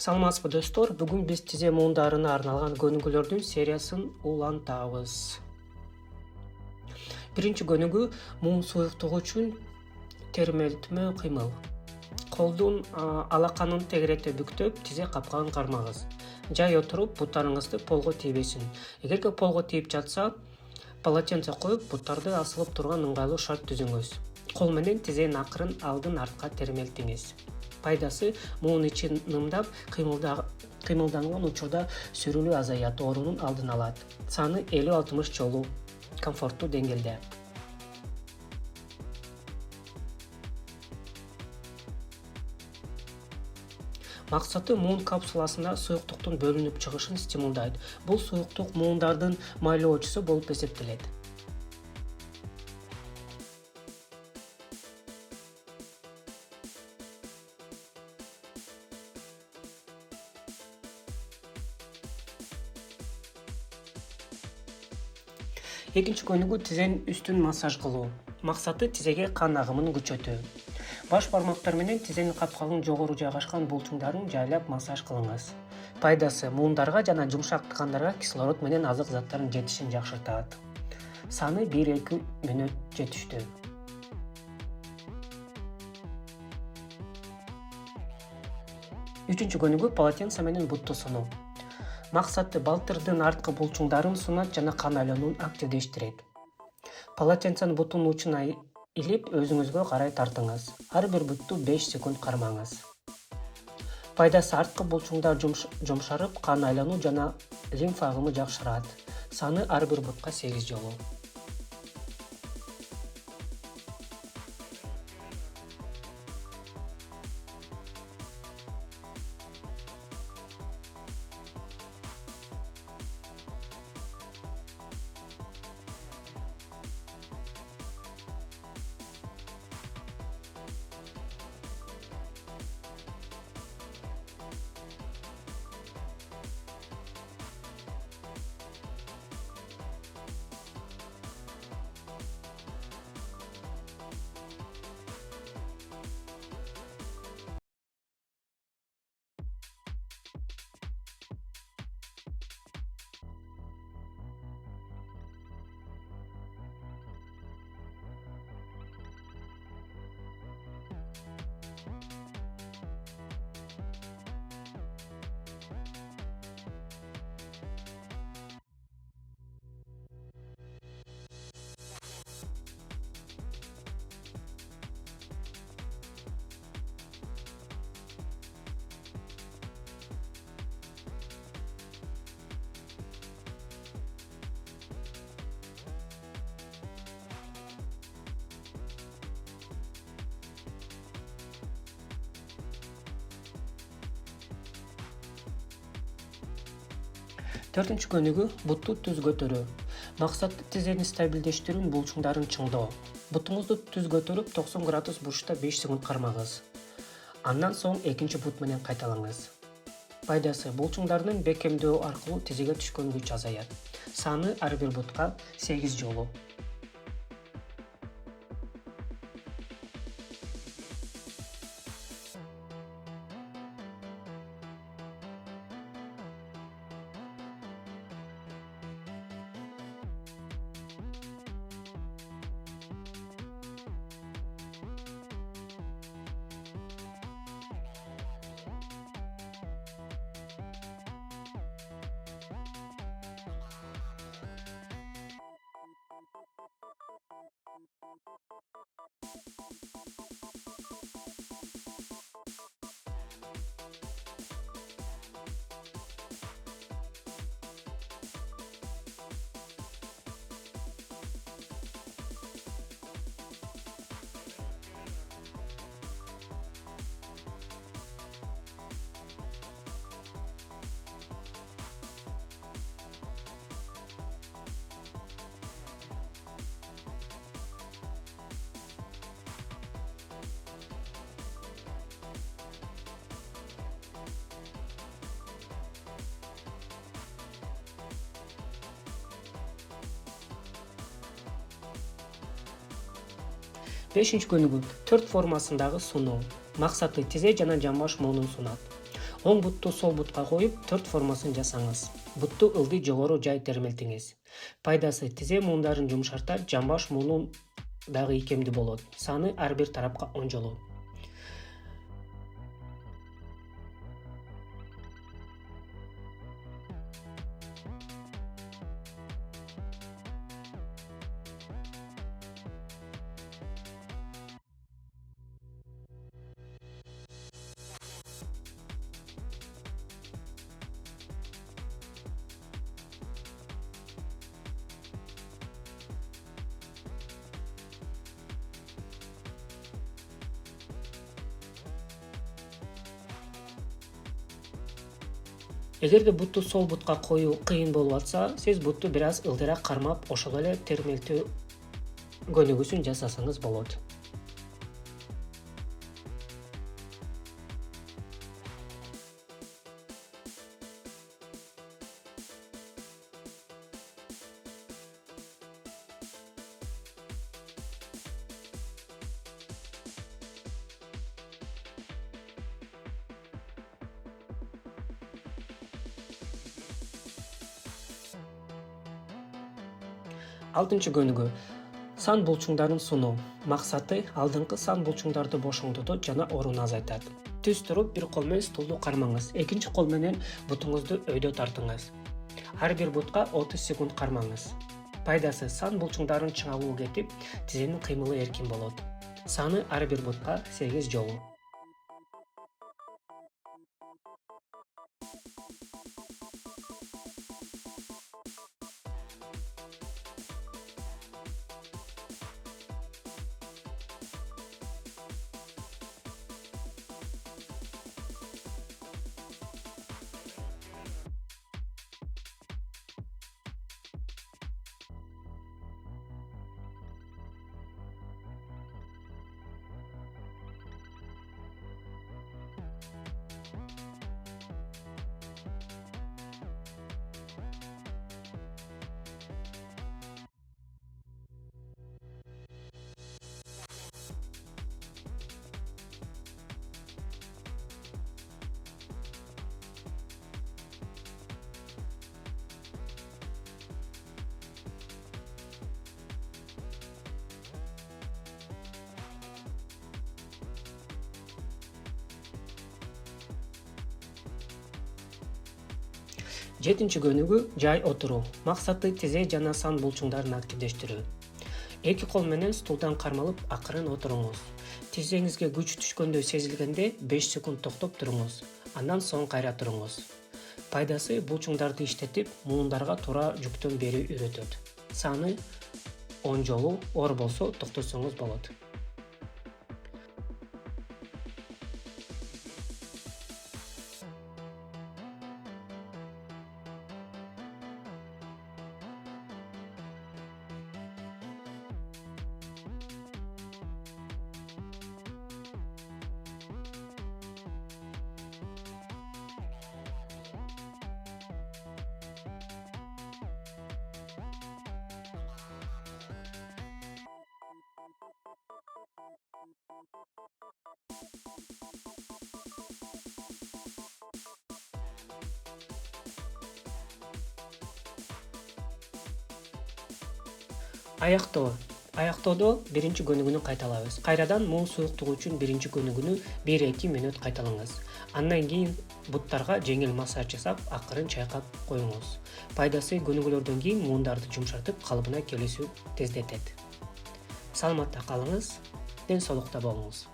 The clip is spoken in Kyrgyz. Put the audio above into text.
Саламатсызбы достор, бүгүн биз тизе муундарына арналган көнүгүүлөрдүн сериясын улантабыз. Биринчи көнүгүү муун суюктугу үчүн термелтмө кыймыл. Колдун алаканын тегерете бүктөп, тизе капкагын кармагыз. Жай отуруп, буттарыңызды полго тийбесин. Эгерде полго тийип жатса, полотенце коюп, буттарды асылып турган ыңгайлуу шарт түзүңүз. Кол менен тизенин акырын алдын артка термелтиңиз. Пайдасы муун ичин нымдап, кыймылданган учурда сүрүлүү азаят, оорунун алдын алат. Саны 50-60 жолу комфорттуу деңгээлде. Максаты муун капсуласында суюктуктун бөлүнүп чыгышын стимулдайт. Бул суюктук муундардын майлоочусу болуп эсептелет. Экинчи көнүгүү тизенин үстүн массаж кылуу. Максаты тизеге кан агымын күчөтүү. Баш бармактар менен тизенин капкагынын жогору жайгашкан булчуңдарын жайлап массаж кылыңыз. Пайдасы муундарга жана жумшак ткандарга кислород менен азык заттардын жетишин жакшыртат. Саны 1-2 мүнөт жетиштүү. Үчүнчү көнүгүү полотенце менен бутту сунуу. Максаты балтырдын арткы булчуңдарын сунат жана кан айланууну активдештирет. Полотенцени буттун учуна илип, өзүңүзгө карай тартыңыз. Ар бир бутту 5 секунд кармаңыз. Пайдасы арткы булчуңдар жумшарып, кан айлануу жана лимфа агымы жакшырат. Саны ар бир бутка 8 жолу. Төртүнчү көнүгүү бутту түз көтөрүү. Максаты тизени стабилдештирүү, булчуңдарын чыңдоо. Бутуңузду түз көтөрүп 90 градус бурчта 5 секунд кармагыз. Андан соң экинчи бут менен кайталаңыз. Пайдасы булчуңдардын бекемдөө аркылуу тизеге түшкөн күч азаят. Саны ар бир бутка 8 жолу. Бешинчи көнүгүү 4 формасындагы сунуу. Максаты тизе жана жамбаш муунун сунат. Оң бутту сол бутка коюп, 4 формасын жасаңыз. Бутту ылдый жогору жай термелтиңиз. Пайдасы: тизе муундарын жумшартат, жамбаш муунун дагы ийкемдүү болот. Саны ар бир тарапка 10 жолу. Эгерде бутту сол бутка коюу кыйын болуп атса, сиз бутту бир аз ылдыйраак кармап, ошол эле термелтүү көнүгүүсүн жасасаңыз болот. Алтынчы көнүгүү: сан булчуңдарын сунуу. Максаты: алдыңкы сан булчуңдарды бошоңдотот жана орун азайтат. Түз туруп, бир кол менен стулду кармаңыз. Экинчи кол менен бутуңузду өйдө тартыңыз. Ар бир бутка 30 секунд кармаңыз. Пайдасы: сан булчуңдарын чыңалуу кетип, тизенин кыймылы эркин болот. Саны ар бир бутка 8 жолу. Жетинчи көнүгүү: жай отуруу. Максаты: тизе жана сан булчуңдарын активдештирүү. Эки кол менен стулдан кармалып, акырын отуруңуз. Тизеңизге күч түшкөндөй сезилгенде 5 секунд токтоп туруңуз. Андан соң кайра туруңуз. Пайдасы: булчуңдарды иштетип, муундарга туура жүктөн берүү үйрөтөт. Саны 10 жолу, оор болсо токтотсоңуз болот. Аяктоодо биринчи көнүгүүнү кайталайбыз. Кайрадан муун суюктугу үчүн биринчи көнүгүүнү 1-2 мүнөт кайталаңыз. Андан кийин буттарга жеңил массаж жасап, акырын чайкап коюңуз. Пайдасы: көнүгүүлөрдөн кийин муундарды жумшартып, калыбына келүүсү тездетет. Саламатта калыңыз, ден соолукта болуңуз.